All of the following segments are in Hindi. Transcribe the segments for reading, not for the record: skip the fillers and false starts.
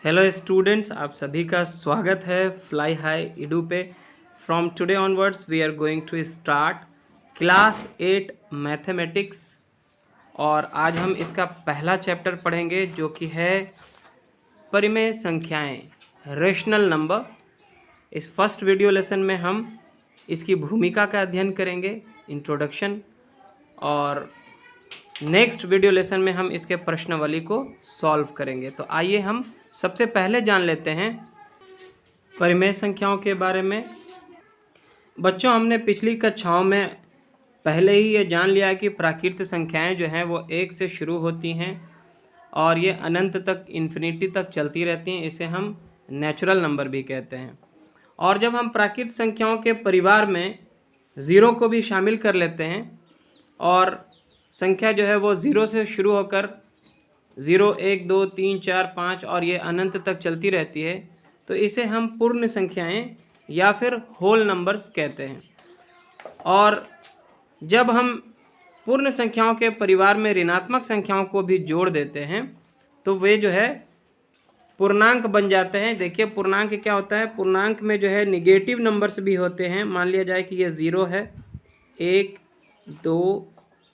हेलो स्टूडेंट्स, आप सभी का स्वागत है फ्लाई हाई इडू पे। From today onwards we are going to start class 8 mathematics और आज हम इसका पहला चैप्टर पढ़ेंगे जो कि है परिमेय संख्याएं, रेशनल नंबर। इस फर्स्ट वीडियो लेसन में हम इसकी भूमिका का अध्ययन करेंगे, इंट्रोडक्शन, और नेक्स्ट वीडियो लेसन में हम इसके प्रश्नावली को सॉल्व करेंगे। तो आइए हम सबसे पहले जान लेते हैं परिमेय संख्याओं के बारे में। बच्चों, हमने पिछली कक्षाओं में पहले ही ये जान लिया है कि प्राकृतिक संख्याएं जो हैं वो 1 से शुरू होती हैं और ये अनंत तक, इन्फिनिटी तक चलती रहती हैं। इसे हम नेचुरल नंबर भी कहते हैं। और जब हम प्राकृतिक संख्याओं के परिवार में ज़ीरो को भी शामिल कर लेते हैं और संख्या जो है वो 0 से शुरू होकर 0, 1, 2, 3, 4, 5 और ये अनंत तक चलती रहती है, तो इसे हम पूर्ण संख्याएं या फिर होल नंबर्स कहते हैं। और जब हम पूर्ण संख्याओं के परिवार में ऋणात्मक संख्याओं को भी जोड़ देते हैं तो वे जो है पूर्णांक बन जाते हैं। देखिए, पूर्णांक क्या होता है? पूर्णांक में जो है निगेटिव नंबर्स भी होते हैं। मान लिया जाए कि ये 0 है, 1, 2,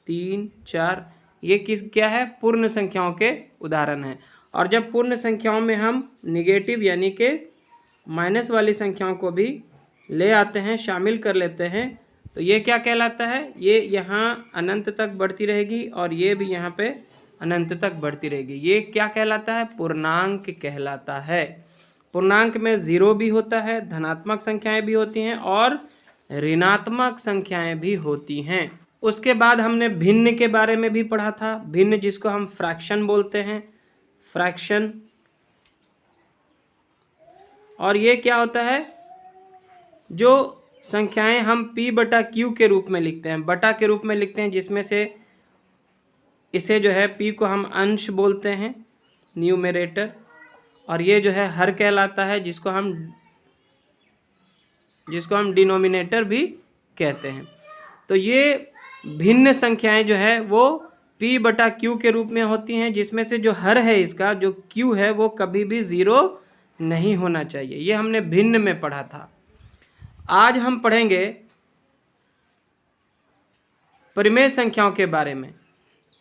3, 4, ये क्या है? पूर्ण संख्याओं के उदाहरण हैं। और जब पूर्ण संख्याओं में हम निगेटिव यानी कि माइनस वाली संख्याओं को भी ले आते हैं, शामिल कर लेते हैं, तो ये क्या कहलाता है? ये यहाँ अनंत तक बढ़ती रहेगी और ये भी यहाँ पे अनंत तक बढ़ती रहेगी। ये क्या कहलाता है? पूर्णांक कहलाता है। पूर्णांक में 0 भी होता है, धनात्मक संख्याएं भी होती हैं और ऋणात्मक संख्याएं भी होती हैं। उसके बाद हमने भिन्न के बारे में भी पढ़ा था। भिन्न जिसको हम फ्रैक्शन बोलते हैं, फ्रैक्शन। और ये क्या होता है? जो संख्याएं हम p/q के रूप में लिखते हैं, बटा के रूप में लिखते हैं, जिसमें से इसे जो है p को हम अंश बोलते हैं, न्यूमरेटर, और ये जो है हर कहलाता है, जिसको हम डिनोमिनेटर भी कहते हैं। तो ये भिन्न संख्याएं जो है वो p/q के रूप में होती हैं, जिसमें से जो हर है, इसका जो q है, वो कभी भी 0 नहीं होना चाहिए। ये हमने भिन्न में पढ़ा था। आज हम पढ़ेंगे परिमेय संख्याओं के बारे में।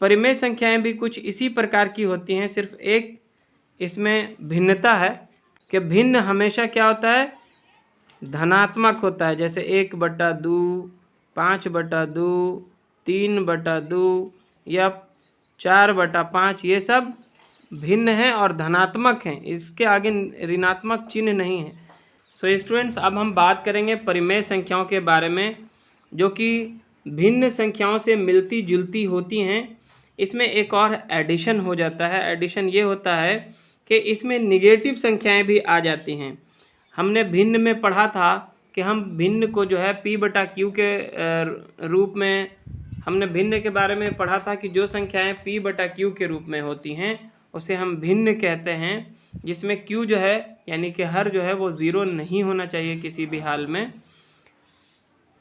परिमेय संख्याएं भी कुछ इसी प्रकार की होती हैं, सिर्फ एक इसमें भिन्नता है कि भिन्न हमेशा क्या होता है? धनात्मक होता है। जैसे 1/2, 5/2, 3/2 या 4/5, ये सब भिन्न हैं और धनात्मक हैं। इसके आगे ऋणात्मक चिन्ह नहीं है। सो स्टूडेंट्स, अब हम बात करेंगे परिमेय संख्याओं के बारे में, जो कि भिन्न संख्याओं से मिलती जुलती होती हैं। इसमें एक और एडिशन हो जाता है। एडिशन ये होता है कि इसमें निगेटिव संख्याएं भी आ जाती हैं। हमने भिन्न में पढ़ा था कि हम भिन्न को जो है p/q के रूप में, हमने भिन्न के बारे में पढ़ा था कि जो संख्याएं p/q के रूप में होती हैं उसे हम भिन्न कहते हैं, जिसमें q जो है यानी कि हर जो है वो 0 नहीं होना चाहिए किसी भी हाल में।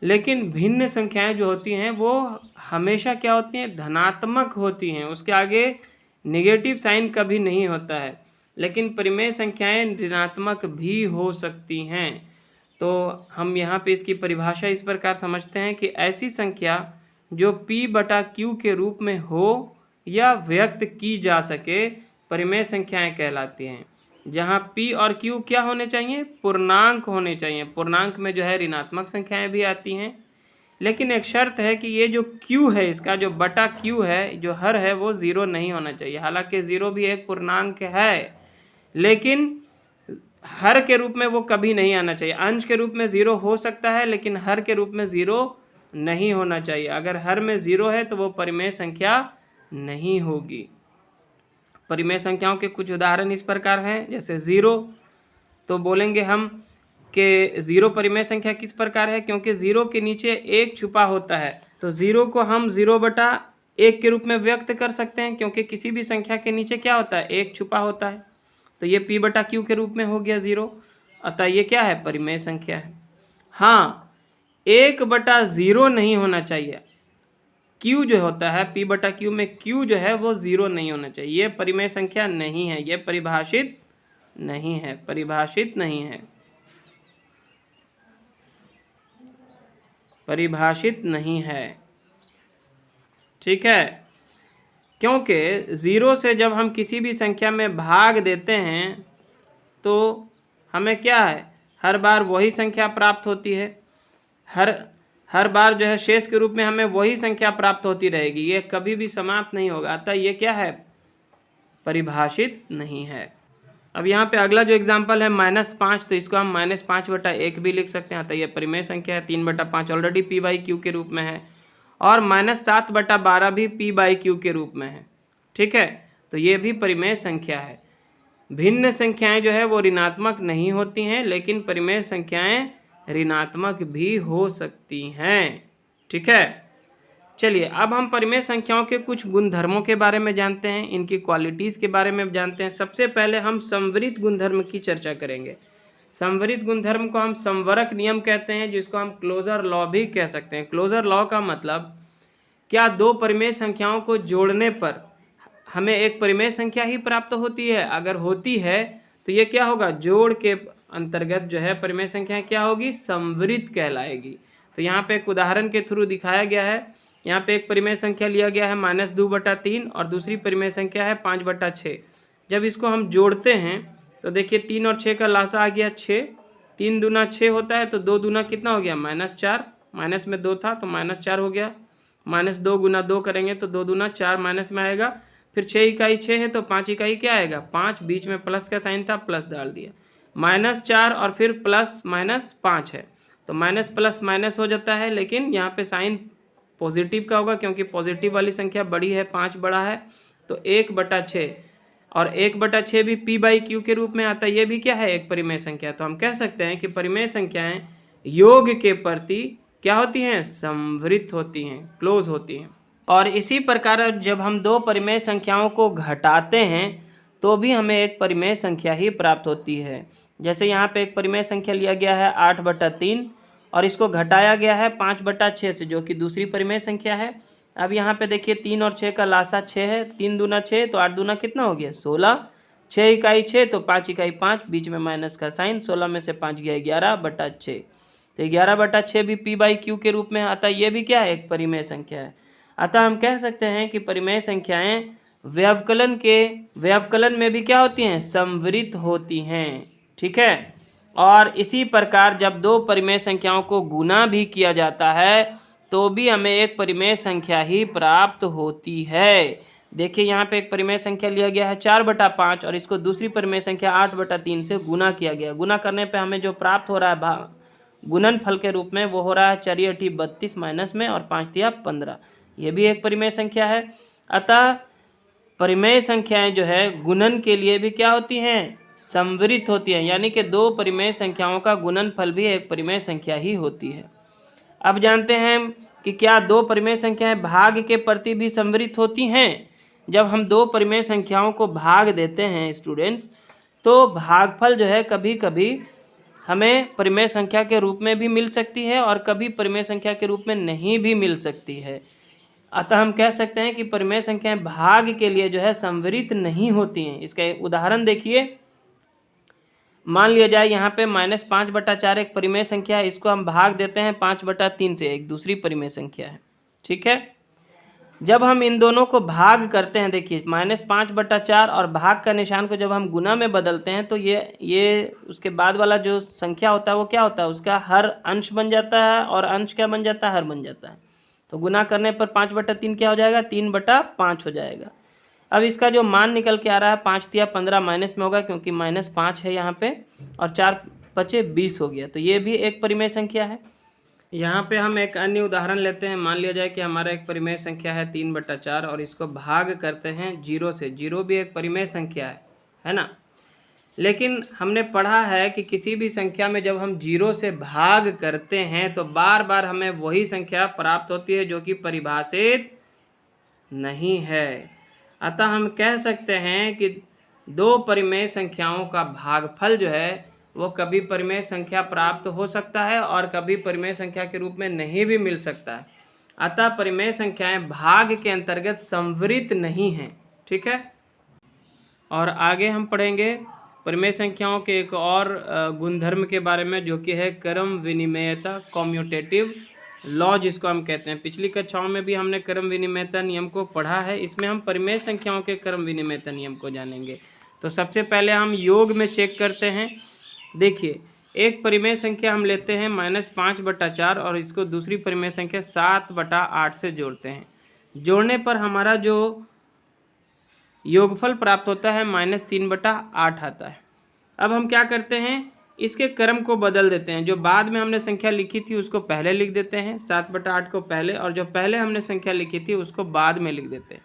लेकिन भिन्न संख्याएं जो होती हैं वो हमेशा क्या होती हैं? धनात्मक होती हैं। उसके आगे नेगेटिव साइन कभी नहीं होता है। लेकिन परिमेय संख्याएं ऋणात्मक भी हो सकती हैं। तो हम यहाँ पे इसकी परिभाषा इस प्रकार समझते हैं कि ऐसी संख्या जो p/q के रूप में हो या व्यक्त की जा सके, परिमेय संख्याएं कहलाती हैं। जहाँ p और q क्या होने चाहिए? पूर्णांक होने चाहिए। पूर्णांक में जो है ऋणात्मक संख्याएं भी आती हैं, लेकिन एक शर्त है कि ये जो q है, इसका जो बटा q है, जो हर है, वो 0 नहीं होना चाहिए। हालांकि 0 भी एक पूर्णांक है, लेकिन हर के रूप में वो कभी नहीं आना चाहिए। अंश के रूप में 0 हो सकता है, लेकिन हर के रूप में 0 नहीं होना चाहिए। अगर हर में 0 है तो वो परिमेय संख्या नहीं होगी। परिमेय संख्याओं के कुछ उदाहरण इस प्रकार हैं। जैसे 0, तो बोलेंगे हम कि 0 परिमेय संख्या किस प्रकार है? क्योंकि 0 के नीचे 1 छुपा होता है, तो 0 को हम 0/1 के रूप में व्यक्त कर सकते हैं, क्योंकि किसी भी संख्या के नीचे क्या होता है? 1 छुपा होता है। तो ये p/q के रूप में हो गया 0। अतः ये क्या है? परिमेय संख्या है। हाँ, 1/0 नहीं होना चाहिए। q जो होता है p/q में q जो है वो 0 नहीं होना चाहिए। ये परिमेय संख्या नहीं है, ये परिभाषित नहीं है, परिभाषित नहीं है, परिभाषित नहीं है। ठीक है, क्योंकि ज़ीरो से जब हम किसी भी संख्या में भाग देते हैं तो हमें क्या है, हर बार वही संख्या प्राप्त होती है, हर बार जो है शेष के रूप में हमें वही संख्या प्राप्त होती रहेगी, ये कभी भी समाप्त नहीं होगा। अतः ये क्या है, परिभाषित नहीं है। अब यहाँ पे अगला जो एग्जाम्पल है -5, तो इसको हम -5/1 भी लिख सकते हैं। अतः ये परिमेय संख्या है। 3/5 ऑलरेडी p/q के रूप में है, और -7/12 भी p/q के रूप में है। ठीक है, तो ये भी परिमेय संख्या है। भिन्न संख्याएं जो है वो ऋणात्मक नहीं होती हैं, लेकिन परिमेय संख्याएं ऋणात्मक भी हो सकती हैं। ठीक है, चलिए अब हम परिमेय संख्याओं के कुछ गुणधर्मों के बारे में जानते हैं, इनकी क्वालिटीज़ के बारे में जानते हैं। सबसे पहले हम संवरित गुणधर्म की चर्चा करेंगे। संवरित गुणधर्म को हम संवरक नियम कहते हैं, जिसको हम क्लोजर लॉ भी कह सकते हैं। क्लोजर लॉ का मतलब, क्या दो परिमेय संख्याओं को जोड़ने पर हमें एक परिमेय संख्या ही प्राप्त होती है? अगर होती है तो ये क्या होगा, जोड़ के अंतर्गत जो है परिमेय संख्या क्या होगी, संवरित कहलाएगी। तो यहाँ पे एक उदाहरण के थ्रू दिखाया गया है। यहाँ पे एक परिमेय संख्या लिया गया है -2/3 और दूसरी परिमेय संख्या है 5/6। जब इसको हम जोड़ते हैं तो देखिए 3 और 6 का लासा आ गया 6, 3 दूना 6 होता है, तो 2 दूना कितना हो गया, -4, माइनस में 2 था तो -4 हो गया। -2 गुना 2 करेंगे तो 2 दूना 4 माइनस में आएगा। फिर 6 इकाई 6 है तो 5 इकाई क्या आएगा, 5, बीच में प्लस का साइन था, प्लस डाल दिया। -4 और फिर प्लस -5 है, तो माइनस प्लस माइनस हो जाता है, लेकिन यहाँ पे साइन पॉजिटिव का होगा, क्योंकि पॉजिटिव वाली संख्या बड़ी है, 5 बड़ा है। तो 1/6, और 1/6 भी p/q के रूप में आता है। ये भी क्या है, एक परिमेय संख्या। तो हम कह सकते हैं कि परिमेय संख्याएं योग के प्रति क्या होती हैं, संवरित होती हैं, क्लोज होती हैं। और इसी प्रकार जब हम दो परिमेय संख्याओं को घटाते हैं तो भी हमें एक परिमेय संख्या ही प्राप्त होती है। जैसे यहाँ पे एक परिमेय संख्या लिया गया है 8/3 और इसको घटाया गया है 5/6 से, जो कि दूसरी परिमेय संख्या है। अब यहाँ पे देखिए 3 और 6 का लासा 6 है, 3 दूना 6 तो 8 दूना कितना हो गया, 16, 6 इकाई 6 तो 5 इकाई 5, बीच में माइनस का साइन, 16 में से 5 गया 11/6। तो 11/6 भी p/q के रूप में आता है। ये भी क्या है, एक परिमेय संख्या है। अतः हम कह सकते हैं कि परिमेय संख्याएं व्यवकलन में भी क्या होती हैं, संवरित होती हैं। ठीक है, और इसी प्रकार जब दो परिमेय संख्याओं को गुना भी किया जाता है तो भी हमें एक परिमेय संख्या ही प्राप्त होती है। देखिए यहाँ पे एक परिमेय संख्या लिया गया है 4/5 और इसको दूसरी परिमेय संख्या 8/3 से गुना किया गया। गुना करने पे हमें जो प्राप्त हो रहा है गुणनफल के रूप में, वो हो रहा है 4 × 32 माइनस में और 5 × 15। ये भी एक परिमेय संख्या है। अतः परिमेय संख्याएं जो है गुणन के लिए भी क्या होती हैं, संवरित होती हैं, यानी कि दो परिमेय संख्याओं का गुणनफल भी एक परिमेय संख्या ही होती है। अब जानते हैं कि क्या दो परिमेय संख्याएं भाग के प्रति भी संवरित होती हैं। जब हम दो परिमेय संख्याओं को भाग देते हैं स्टूडेंट्स, तो भागफल जो है कभी कभी हमें परिमेय संख्या के रूप में भी मिल सकती है और कभी परिमेय संख्या के रूप में नहीं भी मिल सकती है। अतः हम कह सकते हैं कि परिमेय संख्याएं भाग के लिए जो है संवरित नहीं होती हैं। इसका एक उदाहरण देखिए, मान लिया जाए यहाँ पे -5/4 एक परिमेय संख्या है, इसको हम भाग देते हैं 5/3 से, एक दूसरी परिमेय संख्या है। ठीक है, जब हम इन दोनों को भाग करते हैं, देखिए -5/4 और भाग का निशान को जब हम गुना में बदलते हैं तो ये उसके बाद वाला जो संख्या होता है वो क्या होता है, उसका हर अंश बन जाता है, और अंश क्या बन जाता है, हर बन जाता है। तो गुना करने पर 5/3 क्या हो जाएगा, 3/5 हो जाएगा। अब इसका जो मान निकल के आ रहा है 5 × 15 माइनस में होगा, क्योंकि -5 है यहाँ पे, और 4 × 5 = 20 हो गया। तो ये भी एक परिमेय संख्या है। यहाँ पे हम एक अन्य उदाहरण लेते हैं। मान लिया जाए कि हमारा एक परिमेय संख्या है 3/4 और इसको भाग करते हैं 0 से। 0 भी एक परिमेय संख्या है ना। लेकिन हमने पढ़ा है कि किसी भी संख्या में जब हम 0 से भाग करते हैं तो बार बार हमें वही संख्या प्राप्त होती है जो कि परिभाषित नहीं है। अतः हम कह सकते हैं कि दो परिमेय संख्याओं का भागफल जो है वो कभी परिमेय संख्या प्राप्त हो सकता है और कभी परिमेय संख्या के रूप में नहीं भी मिल सकता है। अतः परिमेय संख्याएं भाग के अंतर्गत संवरित नहीं हैं। ठीक है, और आगे हम पढ़ेंगे परिमेय संख्याओं के एक और गुणधर्म के बारे में, जो कि है क्रम विनिमेयता, कम्यूटेटिव लॉ जिसको हम कहते हैं। पिछली कक्षाओं में भी हमने क्रम विनिमेयता नियम को पढ़ा है। इसमें हम परिमेय संख्याओं के क्रम विनिमेयता नियम को जानेंगे। तो सबसे पहले हम योग में चेक करते हैं। देखिए, एक परिमेय संख्या हम लेते हैं -5/4 और इसको दूसरी परिमेय संख्या 7/8 से जोड़ते हैं। जोड़ने पर हमारा जो योगफल प्राप्त होता है -3/8 आता है। अब हम क्या करते हैं, इसके क्रम को बदल देते हैं। जो बाद में हमने संख्या लिखी थी उसको पहले लिख देते हैं, 7/8 को पहले, और जो पहले हमने संख्या लिखी थी उसको बाद में लिख देते हैं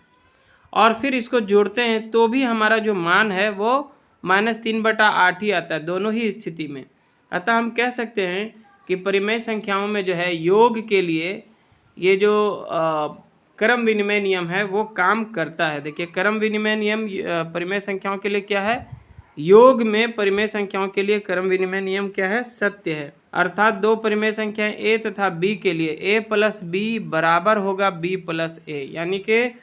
और फिर इसको जोड़ते हैं तो भी हमारा जो मान है वो -3/8 ही आता है, दोनों ही स्थिति में। अतः हम कह सकते हैं कि परिमेय संख्याओं में जो है योग के लिए ये जो क्रम विनिमय नियम है वो काम करता है। देखिए, क्रम विनिमय नियम परिमेय संख्याओं के लिए क्या है, योग में परिमेय संख्याओं के लिए क्रम विनिमय नियम क्या है, सत्य है। अर्थात दो परिमेय संख्याएं a तथा b के लिए a + b बराबर होगा b + a, यानी कि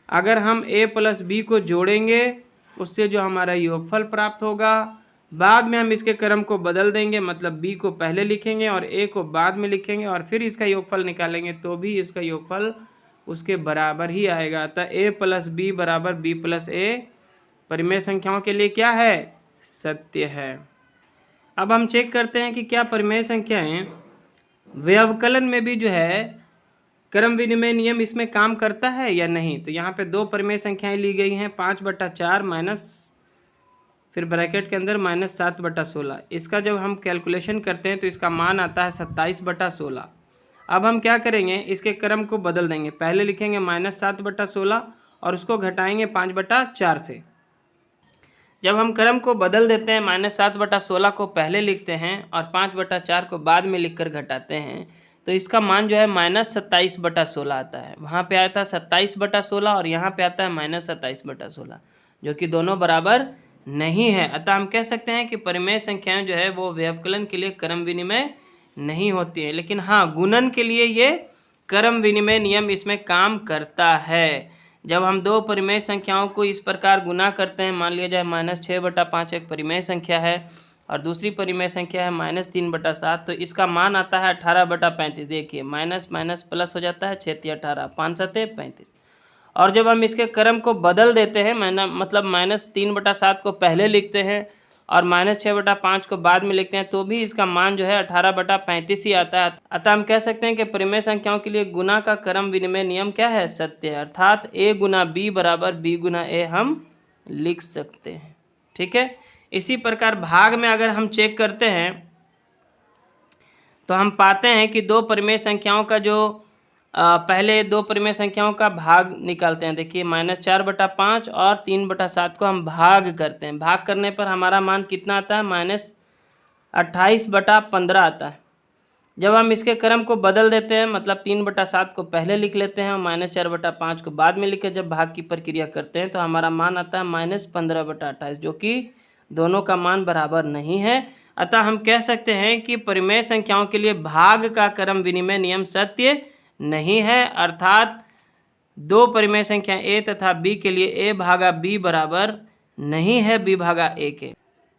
अगर हम a + b को जोड़ेंगे उससे जो हमारा योगफल प्राप्त होगा, बाद में हम इसके क्रम को बदल देंगे, मतलब b को पहले लिखेंगे और a को बाद में लिखेंगे और फिर इसका योगफल निकालेंगे तो भी इसका योगफल उसके बराबर ही आएगा। अतः a + b बराबर b + a परिमेय संख्याओं के लिए क्या है, सत्य है। अब हम चेक करते हैं कि क्या परिमेय संख्याएं व्यवकलन में भी जो है क्रम विनिमय नियम इसमें काम करता है या नहीं। तो यहाँ पे दो परिमेय संख्याएं ली गई हैं, 5/4 माइनस फिर ब्रैकेट के अंदर -7/16। इसका जब हम कैलकुलेशन करते हैं तो इसका मान आता है 27/16। अब हम क्या करेंगे, इसके क्रम को बदल देंगे, पहले लिखेंगे -7/16 और उसको घटाएंगे 5/4 से। जब हम क्रम को बदल देते हैं, -7/16 को पहले लिखते हैं और 5/4 को बाद में लिखकर घटाते हैं, तो इसका मान जो है -27/16 आता है। वहाँ पे आया था 27/16 और यहाँ पे आता है -27/16, जो कि दोनों बराबर नहीं है। अतः हम कह सकते हैं कि परिमेय संख्याएं जो है वो व्यवकलन के लिए क्रम विनिमय नहीं होती है, लेकिन हाँ, गुणन के लिए ये क्रम विनिमय नियम इसमें काम करता है। जब हम दो परिमेय संख्याओं को इस प्रकार गुना करते हैं, मान लिया जाए -6/5 एक परिमेय संख्या है और दूसरी परिमेय संख्या है -3/7, तो इसका मान आता है 18/35। देखिए, माइनस माइनस प्लस हो जाता है, 6 × 18, 5 × 7 35। और जब हम इसके क्रम को बदल देते हैं, मतलब -3/7 को पहले लिखते हैं और -6/5 को बाद में लिखते हैं, तो भी इसका मान जो है 18/35 ही आता है। अतः हम कह सकते हैं कि परिमेय संख्याओं के लिए गुना का क्रम विनिमय नियम क्या है, सत्य है। अर्थात a × b बराबर b × a हम लिख सकते हैं। ठीक है। इसी प्रकार भाग में अगर हम चेक करते हैं तो हम पाते हैं कि दो परिमेय संख्याओं का जो पहले दो परिमेय संख्याओं का भाग निकालते हैं। देखिए, -4/5 और 3/7 को हम भाग करते हैं। भाग करने पर हमारा मान कितना आता है, -28/15 आता है। जब हम इसके क्रम को बदल देते हैं, मतलब 3/7 को पहले लिख लेते हैं और -4/5 को बाद में लिख के जब भाग की प्रक्रिया करते हैं तो हमारा मान आता है -15/28, जो कि दोनों का मान बराबर नहीं है। अतः हम कह सकते हैं कि परिमेय संख्याओं के लिए भाग का क्रम विनिमय नियम सत्य नहीं है। अर्थात दो परिमेय संख्या a तथा b के लिए a/b बराबर नहीं है b/a के।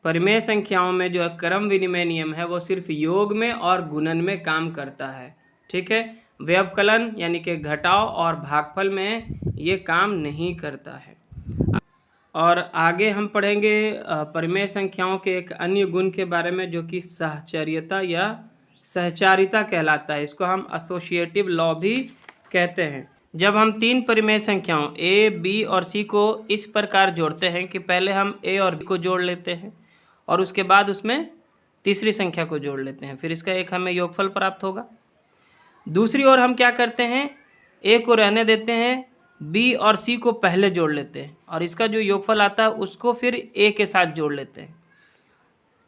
परिमेय संख्याओं में जो क्रम विनिमय नियम है वो सिर्फ योग में और गुणन में काम करता है। ठीक है। व्यवकलन यानी कि घटाव और भागफल में ये काम नहीं करता है। और आगे हम पढ़ेंगे परिमेय संख्याओं के एक अन्य गुण के बारे में, जो कि सहचर्यता या सहचारिता कहलाता है। इसको हम एसोसिएटिव लॉ भी कहते हैं। जब हम तीन परिमेय संख्याओं a, b और c को इस प्रकार जोड़ते हैं कि पहले हम a और b को जोड़ लेते हैं और उसके बाद उसमें तीसरी संख्या को जोड़ लेते हैं, फिर इसका एक हमें योगफल प्राप्त होगा। दूसरी ओर हम क्या करते हैं, a को रहने देते हैं, b और c को पहले जोड़ लेते हैं और इसका जो योगफल आता है उसको फिर a के साथ जोड़ लेते हैं,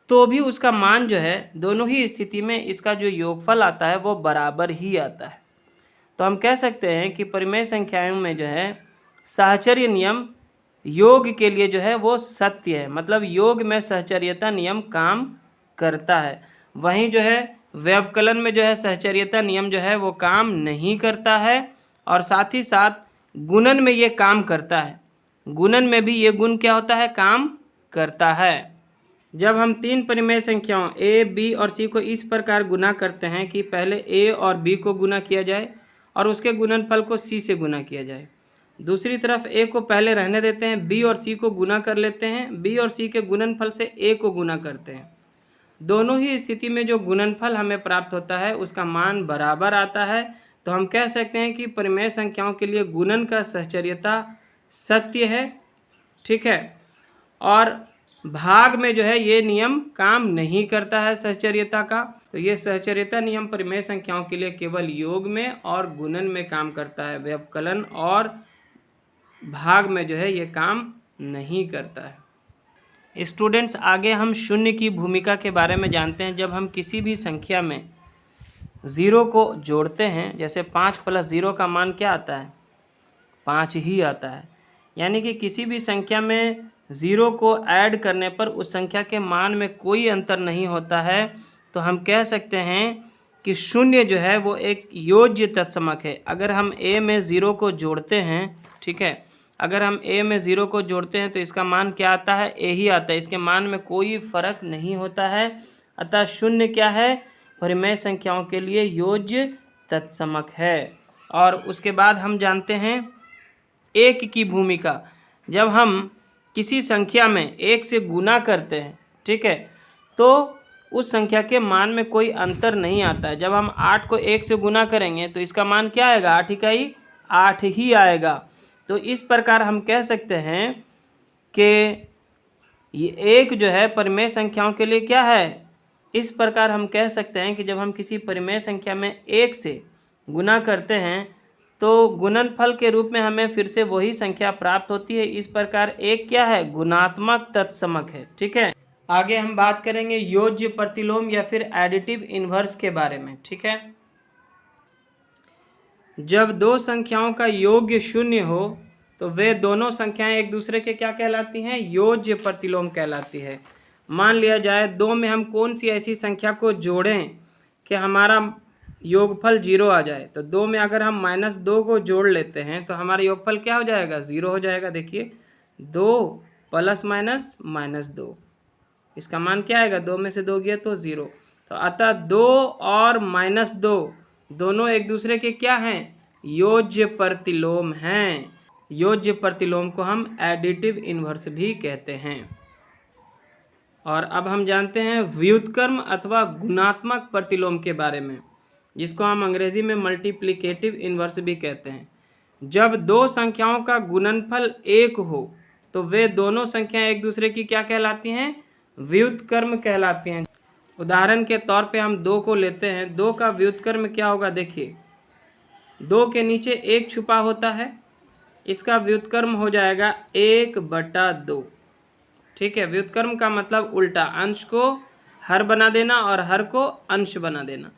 तो भी उसका मान जो है दोनों ही स्थिति में इसका जो योगफल आता है वो बराबर ही आता है। तो हम कह सकते हैं कि परिमेय संख्याओं में जो है सहचर्य नियम योग के लिए जो है वो सत्य है, मतलब योग में सहचर्यता नियम काम करता है। वहीं जो है व्यवकलन में जो है सहचर्यता नियम जो है वो काम नहीं करता है और साथ ही साथ गुणन में ये काम करता है। गुणन में भी ये गुण क्या होता है, काम करता है। जब हम तीन परिमेय संख्याओं a, b और c को इस प्रकार गुना करते हैं कि पहले a और b को गुना किया जाए और उसके गुणनफल को c से गुना किया जाए, दूसरी तरफ a को पहले रहने देते हैं, b और c को गुना कर लेते हैं, b और c के गुणनफल से a को गुना करते हैं। दोनों ही स्थिति में जो गुणनफल हमें प्राप्त होता है उसका मान बराबर आता है, तो हम कह सकते हैं कि परिमेय संख्याओं के लिए गुणन का सहचर्यता सत्य है। ठीक है, और भाग में जो है ये नियम काम नहीं करता है सहचर्यता का। तो ये सहचर्यता नियम परिमेय संख्याओं के लिए केवल योग में और गुणन में काम करता है, व्यवकलन और भाग में जो है ये काम नहीं करता है। स्टूडेंट्स, आगे हम शून्य की भूमिका के बारे में जानते हैं। जब हम किसी भी संख्या में ज़ीरो को जोड़ते हैं, जैसे 5 + 0 का मान क्या आता है, 5 ही आता है, यानी कि किसी भी संख्या में ज़ीरो को ऐड करने पर उस संख्या के मान में कोई अंतर नहीं होता है, तो हम कह सकते हैं कि शून्य जो है वो एक योज्य तत्समक है। अगर हम a में ज़ीरो को जोड़ते हैं, ठीक है, अगर हम a में ज़ीरो को जोड़ते हैं तो इसका मान क्या आता है, a ही आता है, इसके मान में कोई फर्क नहीं होता है। अतः शून्य क्या है, परिमेय संख्याओं के लिए योज्य तत्समक है। और उसके बाद हम जानते हैं एक की भूमिका। जब हम किसी संख्या में एक से गुना करते हैं, ठीक है, तो उस संख्या के मान में कोई अंतर नहीं आता है। जब हम 8 को 1 से गुना करेंगे तो इसका मान क्या आएगा, 8 इकाई 8 ही आएगा। तो इस प्रकार हम कह सकते हैं कि ये एक जो है परिमेय संख्याओं के लिए क्या है, इस प्रकार हम कह सकते हैं कि जब हम किसी परिमेय संख्या में 1 से गुना करते हैं तो गुणनफल के रूप में हमें फिर से वही संख्या प्राप्त होती है। इस प्रकार एक क्या है, गुणात्मक तत्समक है। ठीक है, आगे हम बात करेंगे योज्य प्रतिलोम या फिर एडिटिव इन्वर्स के बारे में। ठीक है, जब दो संख्याओं का योग्य शून्य हो तो वे दोनों संख्याएं एक दूसरे के क्या कहलाती हैं, योज्य प्रतिलोम कहलाती है। मान लिया जाए 2 में हम कौन सी ऐसी संख्या को जोड़ें कि हमारा योगफल 0 आ जाए, तो 2 में अगर हम -2 को जोड़ लेते हैं तो हमारा योगफल क्या हो जाएगा, 0 हो जाएगा। देखिए 2 + -2, इसका मान क्या आएगा, 2 में से 2 गया तो 0। तो अतः 2 और -2 दोनों एक दूसरे के क्या हैं, योज्य प्रतिलोम हैं। योज्य प्रतिलोम को हम एडिटिव इन्वर्स भी कहते हैं। और अब हम जानते हैं व्युत्क्रम अथवा गुणात्मक प्रतिलोम के बारे में, जिसको हम अंग्रेजी में मल्टीप्लिकेटिव इन्वर्स भी कहते हैं। जब दो संख्याओं का गुणनफल 1 हो तो वे दोनों संख्याएं एक दूसरे की क्या कहलाती हैं, व्युत्क्रम कहलाती हैं। उदाहरण के तौर पे हम 2 को लेते हैं, 2 का व्युत्क्रम क्या होगा, देखिए 2 के नीचे 1 छुपा होता है, इसका व्युत्क्रम हो जाएगा 1/2। ठीक है, व्युत्क्रम का मतलब उल्टा, अंश को हर बना देना और हर को अंश बना देना।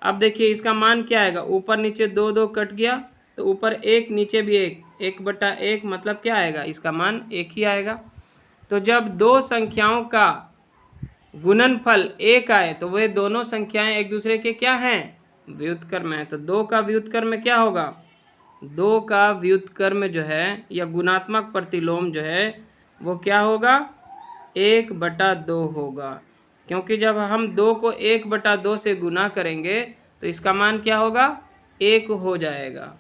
अब देखिए इसका मान क्या आएगा, ऊपर नीचे 2 2 कट गया तो ऊपर 1 नीचे भी 1, 1/1 मतलब क्या आएगा, इसका मान 1 ही आएगा। तो जब दो संख्याओं का गुणनफल 1 आए तो वे दोनों संख्याएं एक दूसरे के क्या हैं, व्युत्क्रम है। तो 2 का व्युत्क्रम क्या होगा, 2 का व्युत्क्रम जो है या गुणात्मक प्रतिलोम जो है वो क्या होगा, 1/2 होगा, क्योंकि जब हम 2 को 1/2 से गुना करेंगे तो इसका मान क्या होगा, 1 हो जाएगा।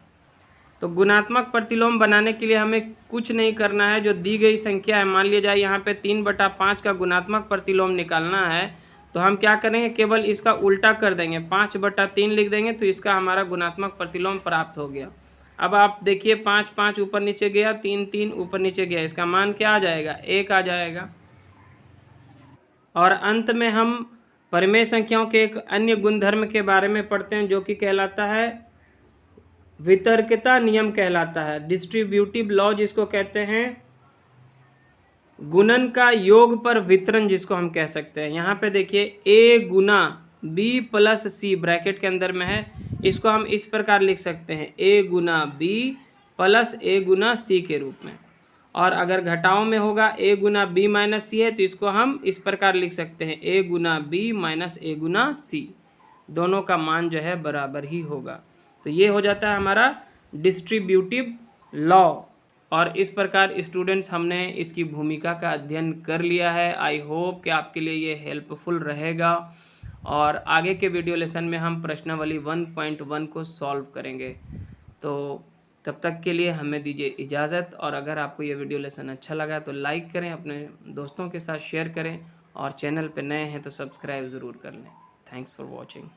तो गुणात्मक प्रतिलोम बनाने के लिए हमें कुछ नहीं करना है, जो दी गई संख्या है, मान लिया जाए यहाँ पे 3/5 का गुणात्मक प्रतिलोम निकालना है, तो हम क्या करेंगे, केवल इसका उल्टा कर देंगे, 5/3 लिख देंगे, तो इसका हमारा गुणात्मक प्रतिलोम प्राप्त हो गया। अब आप देखिए 5 5 ऊपर नीचे गया, 3 3 ऊपर नीचे गया, इसका मान क्या आ जाएगा, 1 आ जाएगा। और अंत में हम परिमेय संख्याओं के एक अन्य गुणधर्म के बारे में पढ़ते हैं, जो कि कहलाता है वितर्कता नियम कहलाता है, डिस्ट्रीब्यूटिव लॉ जिसको कहते हैं, गुणन का योग पर वितरण जिसको हम कह सकते हैं। यहाँ पे देखिए a Guna b + c bracket के अंदर में है, इसको हम इस प्रकार लिख सकते हैं, a Guna b + a Guna c के रूप में। और अगर घटाओं में होगा a गुना b - c है तो इसको हम इस प्रकार लिख सकते हैं, a Guna b - a Guna c, दोनों का मान जो है बराबर ही होगा। तो ये हो जाता है हमारा डिस्ट्रीब्यूटिव लॉ। और इस प्रकार स्टूडेंट्स हमने इसकी भूमिका का अध्ययन कर लिया है। आई होप कि आपके लिए ये हेल्पफुल रहेगा और आगे के वीडियो लेसन में हम प्रश्नावली 1.1 को सॉल्व करेंगे। तो तब तक के लिए हमें दीजिए इजाज़त, और अगर आपको ये वीडियो लेसन अच्छा लगा तो लाइक करें, अपने दोस्तों के साथ शेयर करें और चैनल पर नए हैं तो सब्सक्राइब ज़रूर कर लें। Thanks for watching.